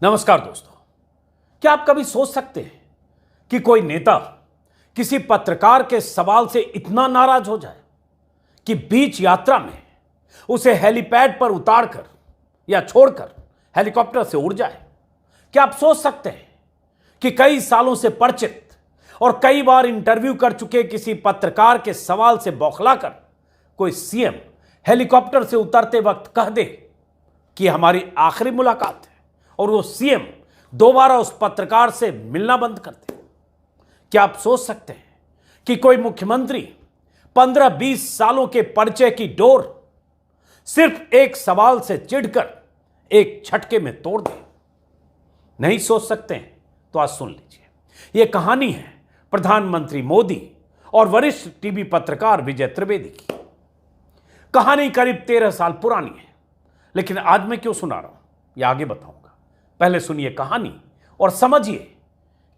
नमस्कार दोस्तों, क्या आप कभी सोच सकते हैं कि कोई नेता किसी पत्रकार के सवाल से इतना नाराज हो जाए कि बीच यात्रा में उसे हेलीपैड पर उतारकर या छोड़कर हेलीकॉप्टर से उड़ जाए? क्या आप सोच सकते हैं कि कई सालों से परिचित और कई बार इंटरव्यू कर चुके किसी पत्रकार के सवाल से बौखलाकर कोई सीएम हेलीकॉप्टर से उतरते वक्त कह दे कि हमारी आखिरी मुलाकात है और वो सीएम दोबारा उस पत्रकार से मिलना बंद कर दे? क्या आप सोच सकते हैं कि कोई मुख्यमंत्री 15-20 सालों के परिचय की डोर सिर्फ एक सवाल से चिढ़कर एक झटके में तोड़ दे? नहीं सोच सकते हैं तो आज सुन लीजिए। यह कहानी है प्रधानमंत्री मोदी और वरिष्ठ टीवी पत्रकार विजय त्रिवेदी की। कहानी करीब 13 साल पुरानी है, लेकिन आज मैं क्यों सुना रहा हूं यह आगे बताऊंगा। पहले सुनिए कहानी और समझिए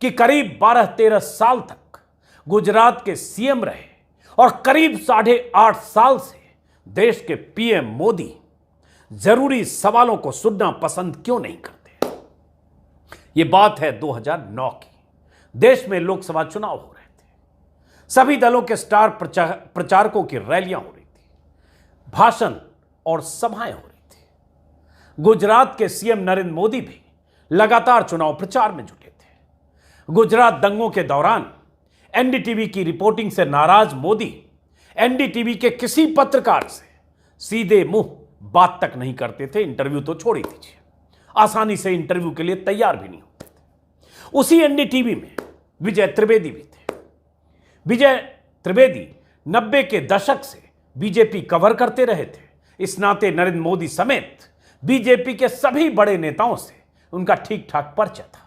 कि करीब 12-13 साल तक गुजरात के सीएम रहे और करीब 8.5 साल से देश के पीएम मोदी जरूरी सवालों को सुनना पसंद क्यों नहीं करते। यह बात है 2009 की। देश में लोकसभा चुनाव हो रहे थे। सभी दलों के स्टार प्रचारकों की रैलियां हो रही थी, भाषण और सभाएं हो रही थी। गुजरात के सीएम नरेंद्र मोदी भी लगातार चुनाव प्रचार में जुटे थे। गुजरात दंगों के दौरान एनडीटीवी की रिपोर्टिंग से नाराज मोदी एनडीटीवी के किसी पत्रकार से सीधे मुंह बात तक नहीं करते थे। इंटरव्यू तो छोड़ ही दीजिए, आसानी से इंटरव्यू के लिए तैयार भी नहीं होते थे। उसी एनडीटीवी में विजय त्रिवेदी भी थे। विजय त्रिवेदी 90 के दशक से बीजेपी कवर करते रहे थे। इस नाते नरेंद्र मोदी समेत बीजेपी के सभी बड़े नेताओं से उनका ठीक ठाक परिचय था।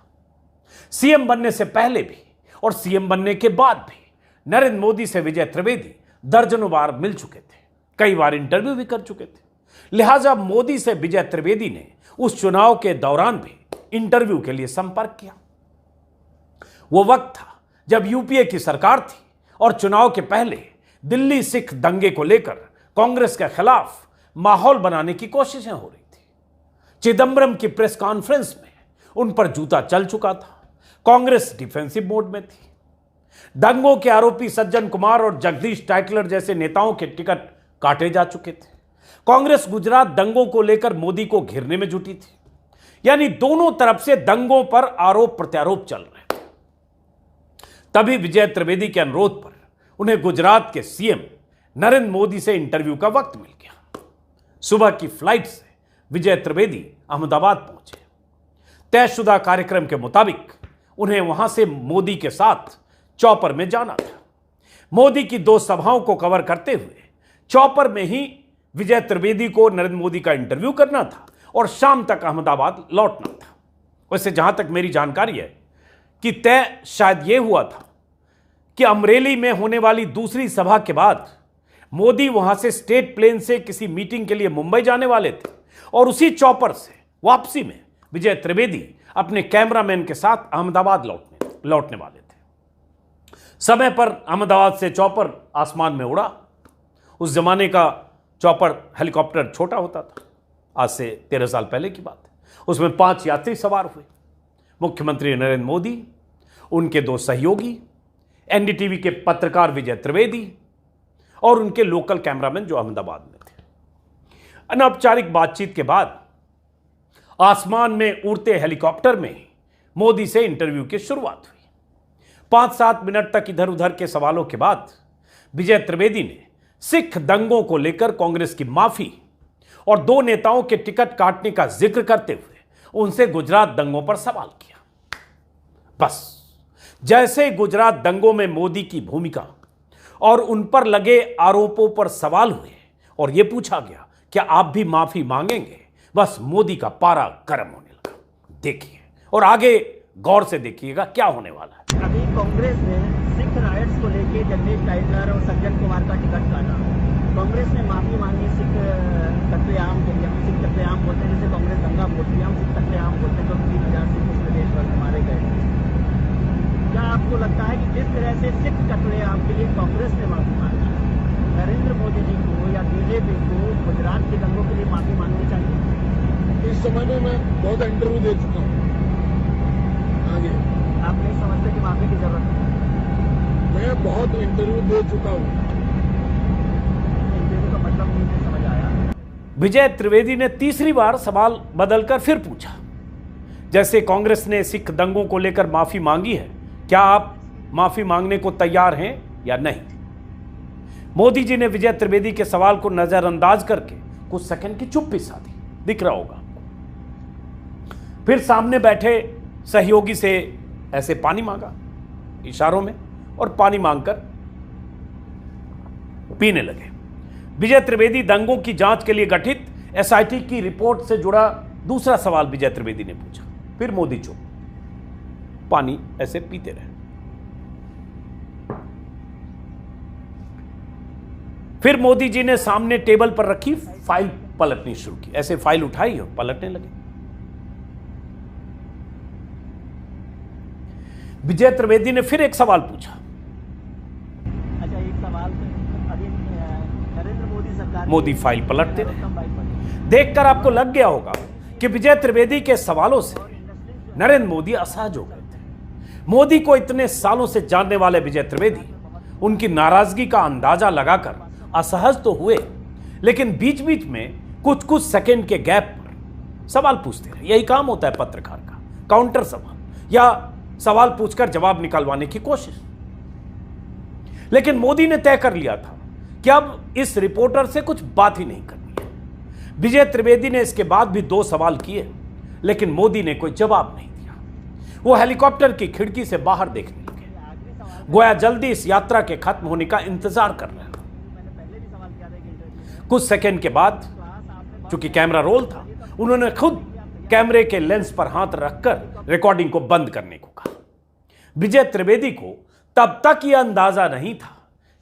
सीएम बनने से पहले भी और सीएम बनने के बाद भी नरेंद्र मोदी से विजय त्रिवेदी दर्जनों बार मिल चुके थे, कई बार इंटरव्यू भी कर चुके थे। लिहाजा मोदी से विजय त्रिवेदी ने उस चुनाव के दौरान भी इंटरव्यू के लिए संपर्क किया। वो वक्त था जब यूपीए की सरकार थी और चुनाव के पहले दिल्ली सिख दंगे को लेकर कांग्रेस के खिलाफ माहौल बनाने की कोशिशें हो रही थी। चिदंबरम की प्रेस कॉन्फ्रेंस में उन पर जूता चल चुका था। कांग्रेस डिफेंसिव मोड में थी। दंगों के आरोपी सज्जन कुमार और जगदीश टाइटलर जैसे नेताओं के टिकट काटे जा चुके थे। कांग्रेस गुजरात दंगों को लेकर मोदी को घेरने में जुटी थी। यानी दोनों तरफ से दंगों पर आरोप प्रत्यारोप चल रहे थे। तभी विजय त्रिवेदी के अनुरोध पर उन्हें गुजरात के सीएम नरेंद्र मोदी से इंटरव्यू का वक्त मिल गया। सुबह की फ्लाइट से विजय त्रिवेदी अहमदाबाद पहुंचे। तयशुदा कार्यक्रम के मुताबिक उन्हें वहां से मोदी के साथ चॉपर में जाना था। मोदी की 2 सभाओं को कवर करते हुए चॉपर में ही विजय त्रिवेदी को नरेंद्र मोदी का इंटरव्यू करना था और शाम तक अहमदाबाद लौटना था। वैसे जहां तक मेरी जानकारी है कि तय शायद यह हुआ था कि अमरेली में होने वाली दूसरी सभा के बाद मोदी वहां से स्टेट प्लेन से किसी मीटिंग के लिए मुंबई जाने वाले थे और उसी चॉपर से वापसी में विजय त्रिवेदी अपने कैमरामैन के साथ अहमदाबाद लौटने वाले थे। समय पर अहमदाबाद से चॉपर आसमान में उड़ा। उस जमाने का चॉपर हेलीकॉप्टर छोटा होता था, आज से 13 साल पहले की बात है। उसमें 5 यात्री सवार हुए। मुख्यमंत्री नरेंद्र मोदी, उनके 2 सहयोगी, एनडीटीवी के पत्रकार विजय त्रिवेदी और उनके लोकल कैमरामैन जो अहमदाबाद में थे। अनौपचारिक बातचीत के बाद आसमान में उड़ते हेलीकॉप्टर में मोदी से इंटरव्यू की शुरुआत हुई। 5-7 मिनट तक इधर उधर के सवालों के बाद विजय त्रिवेदी ने सिख दंगों को लेकर कांग्रेस की माफी और 2 नेताओं के टिकट काटने का जिक्र करते हुए उनसे गुजरात दंगों पर सवाल किया। बस जैसे गुजरात दंगों में मोदी की भूमिका और उन पर लगे आरोपों पर सवाल हुए और यह पूछा गया क्या आप भी माफी मांगेंगे, बस मोदी का पारा गर्म होने लगा। देखिए और आगे गौर से देखिएगा क्या होने वाला है। अभी कांग्रेस ने सिख राइट्स को लेकर जगदीश टाइटलर और सज्जन कुमार का टिकट काटा। कांग्रेस ने माफी मांगी सिख कत्लेआम के लिए। हम सिख कत्लेआम बोलते हैं, जैसे कांग्रेस दंगा बोलती है, हम सिख कत्लेआम बोलते हैं, जो 3000 सिख इस प्रदेश भर में मारे गए। क्या आपको लगता है कि जिस तरह से सिख कत्लेआम के लिए कांग्रेस ने माफी मांगी, नरेंद्र मोदी जी को या बीजेपी को गुजरात के दंगों के लिए माफी मांगनी चाहिए? इस समय में मैं बहुत इंटरव्यू दे चुका हूँ। आप नहीं समझते कि माफी की जरूरत है? मैं बहुत इंटरव्यू दे चुका हूँ। इंटरव्यू का मतलब मुझे समझ आया। विजय त्रिवेदी ने तीसरी बार सवाल बदलकर फिर पूछा, जैसे कांग्रेस ने सिख दंगों को लेकर माफी मांगी है, क्या आप माफी मांगने को तैयार हैं या नहीं? मोदी जी ने विजय त्रिवेदी के सवाल को नजरअंदाज करके कुछ सेकंड की चुप्पी साधी, दिख रहा होगा। फिर सामने बैठे सहयोगी से ऐसे पानी मांगा इशारों में और पानी मांगकर पीने लगे। विजय त्रिवेदी दंगों की जांच के लिए गठित एसआईटी की रिपोर्ट से जुड़ा दूसरा सवाल विजय त्रिवेदी ने पूछा। फिर मोदी चुप, पानी ऐसे पीते रहे। फिर मोदी जी ने सामने टेबल पर रखी फाइल पलटनी शुरू की, ऐसे फाइल उठाई और पलटने लगे। विजय त्रिवेदी ने फिर एक सवाल पूछा। अच्छा, एक सवाल अभी नरेंद्र मोदी सरकार मोदी फाइल पलटते रहे। देखकर आपको लग गया होगा कि विजय त्रिवेदी के सवालों से नरेंद्र मोदी असहज हो गए थे। मोदी को इतने सालों से जानने वाले विजय त्रिवेदी उनकी नाराजगी का अंदाजा लगाकर असहज तो हुए, लेकिन बीच बीच में कुछ कुछ सेकंड के गैप पर सवाल पूछते रहे। यही काम होता है पत्रकार का, काउंटर सवाल या सवाल पूछकर जवाब निकालवाने की कोशिश। लेकिन मोदी ने तय कर लिया था कि अब इस रिपोर्टर से कुछ बात ही नहीं करनी है। विजय त्रिवेदी ने इसके बाद भी 2 सवाल किए, लेकिन मोदी ने कोई जवाब नहीं दिया। वो हेलीकॉप्टर की खिड़की से बाहर देखने लगे, गोया जल्दी इस यात्रा के खत्म होने का इंतजार कर रहे हैं। कुछ सेकंड के बाद, चूंकि कैमरा रोल था, उन्होंने खुद कैमरे के लेंस पर हाथ रखकर रिकॉर्डिंग को बंद करने को कहा। विजय त्रिवेदी को तब तक यह अंदाजा नहीं था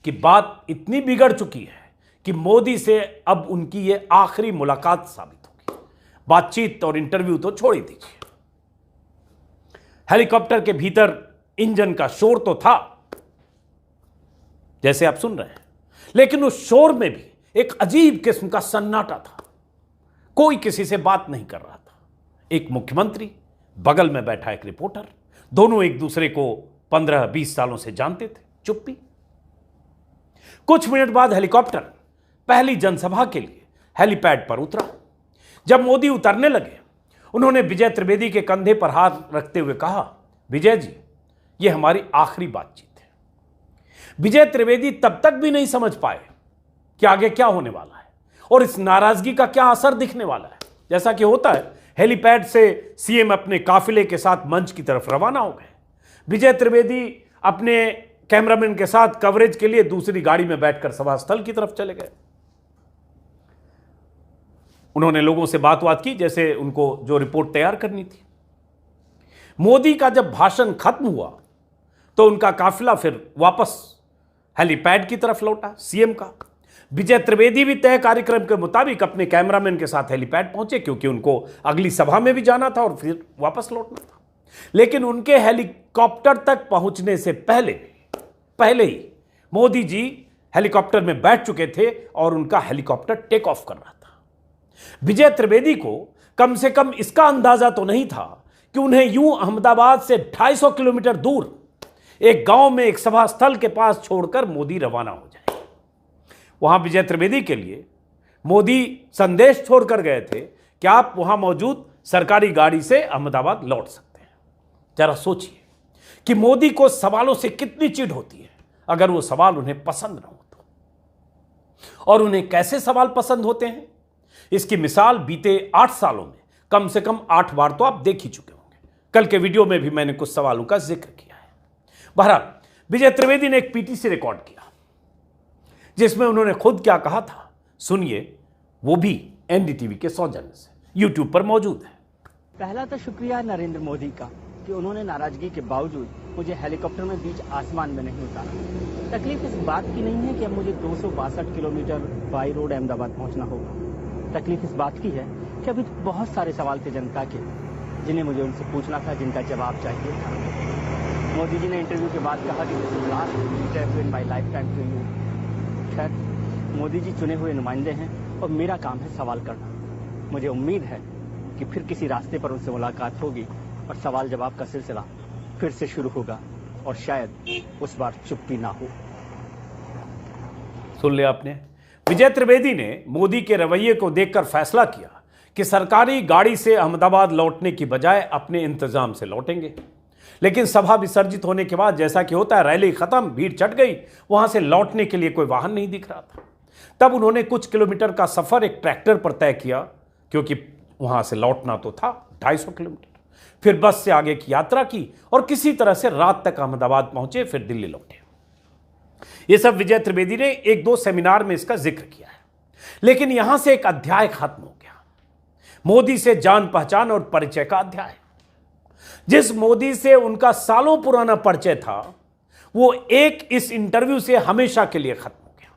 कि बात इतनी बिगड़ चुकी है कि मोदी से अब उनकी यह आखिरी मुलाकात साबित होगी। बातचीत और इंटरव्यू तो छोड़ ही दीजिए, हेलीकॉप्टर के भीतर इंजन का शोर तो था जैसे आप सुन रहे हैं, लेकिन उस शोर में भी एक अजीब किस्म का सन्नाटा था। कोई किसी से बात नहीं कर रहा था। एक मुख्यमंत्री, बगल में बैठा एक रिपोर्टर, दोनों एक दूसरे को 15-20 सालों से जानते थे। चुप्पी। कुछ मिनट बाद हेलीकॉप्टर पहली जनसभा के लिए हेलीपैड पर उतरा। जब मोदी उतरने लगे, उन्होंने विजय त्रिवेदी के कंधे पर हाथ रखते हुए कहा, विजय जी, यह हमारी आखिरी बातचीत है। विजय त्रिवेदी तब तक भी नहीं समझ पाए कि आगे क्या होने वाला है और इस नाराजगी का क्या असर दिखने वाला है। जैसा कि होता है, हेलीपैड से सीएम अपने काफिले के साथ मंच की तरफ रवाना हो गए। विजय त्रिवेदी अपने कैमरामैन के साथ कवरेज के लिए दूसरी गाड़ी में बैठकर सभा स्थल की तरफ चले गए। उन्होंने लोगों से बात की, जैसे उनको जो रिपोर्ट तैयार करनी थी। मोदी का जब भाषण खत्म हुआ तो उनका काफिला फिर वापस हेलीपैड की तरफ लौटा, सीएम का। विजय त्रिवेदी भी तय कार्यक्रम के मुताबिक अपने कैमरामैन के साथ हेलीपैड पहुंचे, क्योंकि उनको अगली सभा में भी जाना था और फिर वापस लौटना था। लेकिन उनके हेलीकॉप्टर तक पहुंचने से पहले ही मोदी जी हेलीकॉप्टर में बैठ चुके थे और उनका हेलीकॉप्टर टेक ऑफ कर रहा था। विजय त्रिवेदी को कम से कम इसका अंदाजा तो नहीं था कि उन्हें यूं अहमदाबाद से 250 किलोमीटर दूर एक गांव में एक सभा स्थल के पास छोड़कर मोदी रवाना हो जाए। वहां विजय त्रिवेदी के लिए मोदी संदेश छोड़कर गए थे कि आप वहां मौजूद सरकारी गाड़ी से अहमदाबाद लौट सकते हैं। जरा सोचिए कि मोदी को सवालों से कितनी चिढ़ होती है अगर वो सवाल उन्हें पसंद ना हो तो। और उन्हें कैसे सवाल पसंद होते हैं, इसकी मिसाल बीते 8 सालों में कम से कम 8 बार तो आप देख ही चुके होंगे। कल के वीडियो में भी मैंने कुछ सवालों का जिक्र किया है। बहरहाल, विजय त्रिवेदी ने एक पीटीसी रिकॉर्ड किया जिसमें उन्होंने खुद क्या कहा था, सुनिए, वो भी एनडीटीवी के सौजन्य से, यूट्यूब पर मौजूद है। पहला तो शुक्रिया नरेंद्र मोदी का कि उन्होंने नाराजगी के बावजूद मुझे हेलीकॉप्टर में बीच आसमान में नहीं उतारा। तकलीफ इस बात की नहीं है कि अब मुझे 262 किलोमीटर बाई रोड अहमदाबाद पहुंचना होगा। तकलीफ इस बात की है कि अभी बहुत सारे सवाल थे जनता के जिन्हें मुझे उनसे पूछना था, जिनका जवाब चाहिए था। मोदी जी ने इंटरव्यू के बाद कहा कि this is last interview in my life time to you. खैर, मोदी जी चुने हुए नुमाइंदे हैं और मेरा काम है सवाल करना। मुझे उम्मीद है कि फिर किसी रास्ते पर उनसे मुलाकात होगी और सवाल जवाब का सिलसिला फिर से शुरू होगा और शायद उस बार चुप्पी ना हो। सुन लिया आपने। विजय त्रिवेदी ने मोदी के रवैये को देखकर फैसला किया कि सरकारी गाड़ी से अहमदाबाद लौटने की बजाय अपने इंतजाम से लौटेंगे। लेकिन सभा विसर्जित होने के बाद जैसा कि होता है, रैली खत्म, भीड़ चट गई, वहां से लौटने के लिए कोई वाहन नहीं दिख रहा था। तब उन्होंने कुछ किलोमीटर का सफर एक ट्रैक्टर पर तय किया, क्योंकि वहां से लौटना तो था 250 किलोमीटर। फिर बस से आगे की यात्रा की और किसी तरह से रात तक अहमदाबाद पहुंचे, फिर दिल्ली लौटे। यह सब विजय त्रिवेदी ने 1-2 सेमिनार में इसका जिक्र किया है। लेकिन यहां से एक अध्याय खत्म हो गया, मोदी से जान पहचान और परिचय का अध्याय। जिस मोदी से उनका सालों पुराना परिचय था, वो एक इस इंटरव्यू से हमेशा के लिए खत्म हो गया।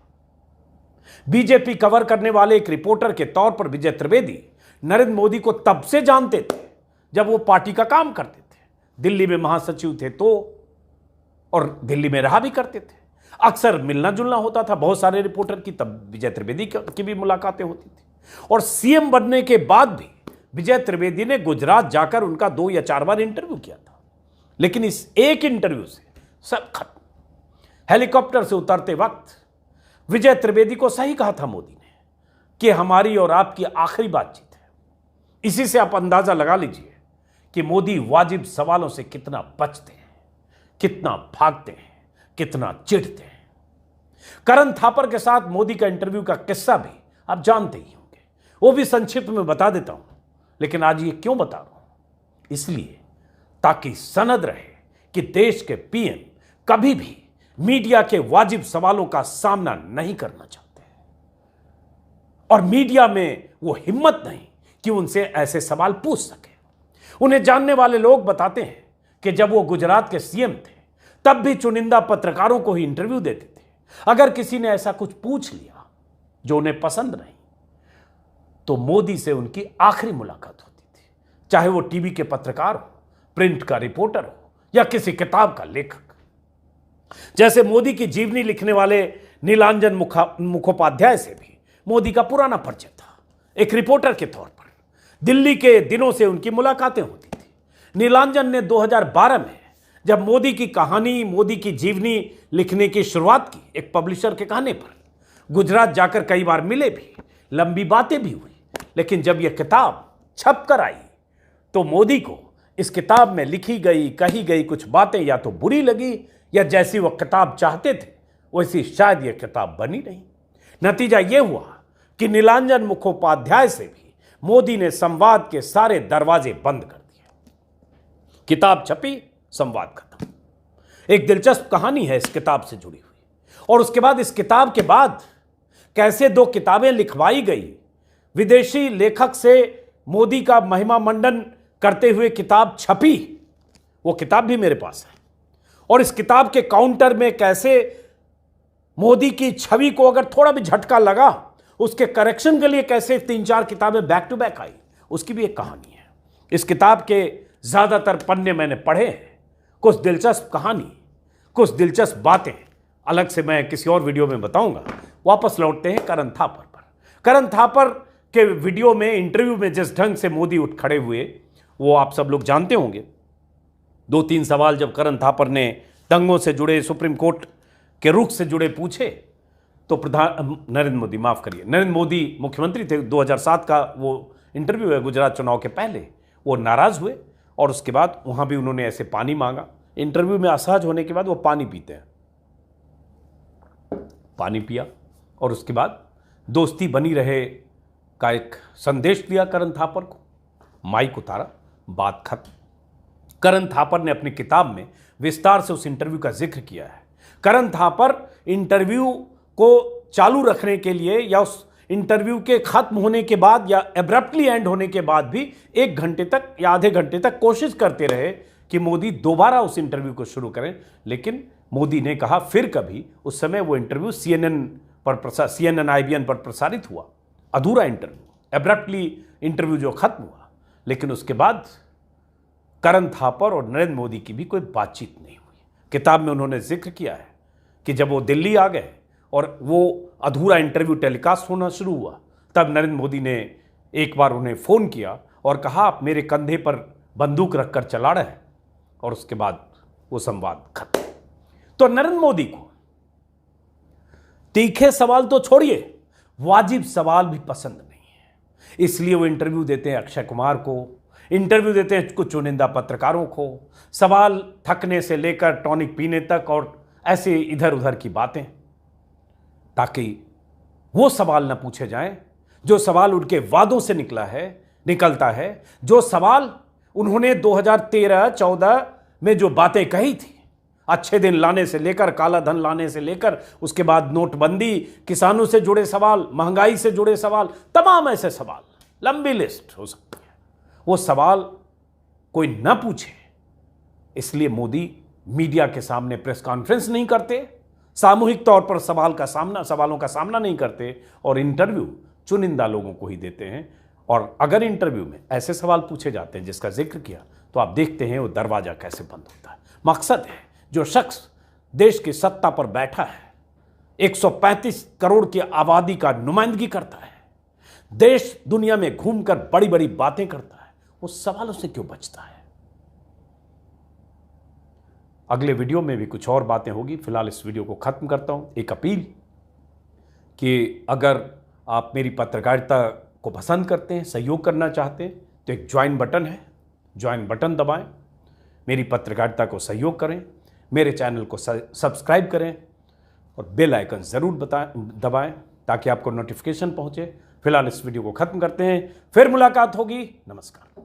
बीजेपी कवर करने वाले एक रिपोर्टर के तौर पर विजय त्रिवेदी नरेंद्र मोदी को तब से जानते थे जब वो पार्टी का काम करते थे, दिल्ली में महासचिव थे तो, और दिल्ली में रहा भी करते थे। अक्सर मिलना जुलना होता था बहुत सारे रिपोर्टर की, तब विजय त्रिवेदी की भी मुलाकातें होती थी। और सीएम बनने के बाद भी विजय त्रिवेदी ने गुजरात जाकर उनका 2 या 4 बार इंटरव्यू किया था। लेकिन इस एक इंटरव्यू से सब खत्म। हेलीकॉप्टर से उतरते वक्त विजय त्रिवेदी को सही कहा था मोदी ने कि हमारी और आपकी आखिरी बातचीत है। इसी से आप अंदाजा लगा लीजिए कि मोदी वाजिब सवालों से कितना बचते हैं, कितना भागते हैं, कितना चिढ़ते हैं। करण थापर के साथ मोदी का इंटरव्यू का किस्सा भी आप जानते ही होंगे, वो भी संक्षिप्त में बता देता हूं। लेकिन आज ये क्यों बता रहा हूं? इसलिए ताकि सनद रहे कि देश के पीएम कभी भी मीडिया के वाजिब सवालों का सामना नहीं करना चाहते, और मीडिया में वो हिम्मत नहीं कि उनसे ऐसे सवाल पूछ सके। उन्हें जानने वाले लोग बताते हैं कि जब वो गुजरात के सीएम थे तब भी चुनिंदा पत्रकारों को ही इंटरव्यू देते थे। अगर किसी ने ऐसा कुछ पूछ लिया जो उन्हें पसंद नहीं, तो मोदी से उनकी आखिरी मुलाकात होती थी, चाहे वो टीवी के पत्रकार हो, प्रिंट का रिपोर्टर हो, या किसी किताब का लेखक। जैसे मोदी की जीवनी लिखने वाले नीलांजन मुखोपाध्याय से भी मोदी का पुराना परिचय था। एक रिपोर्टर के तौर पर दिल्ली के दिनों से उनकी मुलाकातें होती थी। नीलांजन ने 2012 में जब मोदी की कहानी, मोदी की जीवनी लिखने की शुरुआत की, एक पब्लिशर के कहने पर गुजरात जाकर कई बार मिले भी, लंबी बातें भी हुई। लेकिन जब यह किताब छप कर आई तो मोदी को इस किताब में लिखी गई, कही गई कुछ बातें या तो बुरी लगी, या जैसी वह किताब चाहते थे वैसी शायद यह किताब बनी नहीं। नतीजा यह हुआ कि नीलांजन मुखोपाध्याय से भी मोदी ने संवाद के सारे दरवाजे बंद कर दिए। किताब छपी, संवाद खत्म। एक दिलचस्प कहानी है इस किताब से जुड़ी हुई। और उसके बाद इस किताब के बाद कैसे 2 किताबें लिखवाई गई। विदेशी लेखक से मोदी का महिमा मंडन करते हुए किताब छपी, वो किताब भी मेरे पास है। और इस किताब के काउंटर में कैसे मोदी की छवि को अगर थोड़ा भी झटका लगा, उसके करेक्शन के लिए कैसे 3-4 किताबें बैक टू बैक आई, उसकी भी एक कहानी है। इस किताब के ज्यादातर पन्ने मैंने पढ़े हैं। कुछ दिलचस्प कहानी, कुछ दिलचस्प बातें अलग से मैं किसी और वीडियो में बताऊंगा। वापस लौटते हैं करण थापर पर। करण थापर के वीडियो में, इंटरव्यू में जिस ढंग से मोदी उठ खड़े हुए, वो आप सब लोग जानते होंगे। 2-3 सवाल जब करण थापर ने दंगों से जुड़े, सुप्रीम कोर्ट के रुख से जुड़े पूछे, तो नरेंद्र मोदी मुख्यमंत्री थे, 2007 का वो इंटरव्यू है, गुजरात चुनाव के पहले। वो नाराज हुए और उसके बाद वहां भी उन्होंने ऐसे पानी मांगा। इंटरव्यू में असहज होने के बाद वो पानी पीते हैं, पानी पिया और उसके बाद दोस्ती बनी रहे का एक संदेश दिया करण थापर को। माइक उतारा, बात खत्म। करण थापर ने अपनी किताब में विस्तार से उस इंटरव्यू का जिक्र किया है। करण थापर इंटरव्यू को चालू रखने के लिए, या उस इंटरव्यू के खत्म होने के बाद, या एब्रप्टली एंड होने के बाद भी 1 घंटे तक या आधे घंटे तक कोशिश करते रहे कि मोदी दोबारा उस इंटरव्यू को शुरू करें। लेकिन मोदी ने कहा फिर कभी। उस समय वो इंटरव्यू CNN IBN पर प्रसारित हुआ, अधूरा इंटरव्यू, एब्रप्टली इंटरव्यू जो खत्म हुआ। लेकिन उसके बाद करण थापर और नरेंद्र मोदी की भी कोई बातचीत नहीं हुई। किताब में उन्होंने जिक्र किया है कि जब वो दिल्ली आ गए और वो अधूरा इंटरव्यू टेलीकास्ट होना शुरू हुआ, तब नरेंद्र मोदी ने एक बार उन्हें फ़ोन किया और कहा, आप मेरे कंधे पर बंदूक रखकर चला रहे हैं, और उसके बाद वो संवाद खत्म। तो नरेंद्र मोदी को तीखे सवाल तो छोड़िए, वाजिब सवाल भी पसंद नहीं है। इसलिए वो इंटरव्यू देते हैं अक्षय कुमार को, इंटरव्यू देते हैं कुछ चुनिंदा पत्रकारों को, सवाल थकने से लेकर टॉनिक पीने तक और ऐसे इधर उधर की बातें, ताकि वो सवाल न पूछे जाएं जो सवाल उनके वादों से निकलता है, जो सवाल उन्होंने 2013-14 में जो बातें कही थी, अच्छे दिन लाने से लेकर, काला धन लाने से लेकर, उसके बाद नोटबंदी, किसानों से जुड़े सवाल, महंगाई से जुड़े सवाल, तमाम ऐसे सवाल, लंबी लिस्ट हो सकती है। वो सवाल कोई ना पूछे, इसलिए मोदी मीडिया के सामने प्रेस कॉन्फ्रेंस नहीं करते, सामूहिक तौर पर सवालों का सामना नहीं करते और इंटरव्यू चुनिंदा लोगों को ही देते हैं। और अगर इंटरव्यू में ऐसे सवाल पूछे जाते हैं जिसका जिक्र किया, तो आप देखते हैं वो दरवाजा कैसे बंद होता है। मकसद है, जो शख्स देश की सत्ता पर बैठा है, 135 करोड़ की आबादी का नुमाइंदगी करता है, देश दुनिया में घूमकर बड़ी बड़ी बातें करता है, वो सवालों से क्यों बचता है? अगले वीडियो में भी कुछ और बातें होगी। फिलहाल इस वीडियो को खत्म करता हूं। एक अपील कि अगर आप मेरी पत्रकारिता को पसंद करते हैं, सहयोग करना चाहते हैं, तो एक ज्वाइन बटन है, ज्वाइन बटन दबाएं, मेरी पत्रकारिता को सहयोग करें, मेरे चैनल को सब्सक्राइब करें और बेल आइकन ज़रूर दबाएं ताकि आपको नोटिफिकेशन पहुंचे। फिलहाल इस वीडियो को ख़त्म करते हैं, फिर मुलाकात होगी। नमस्कार।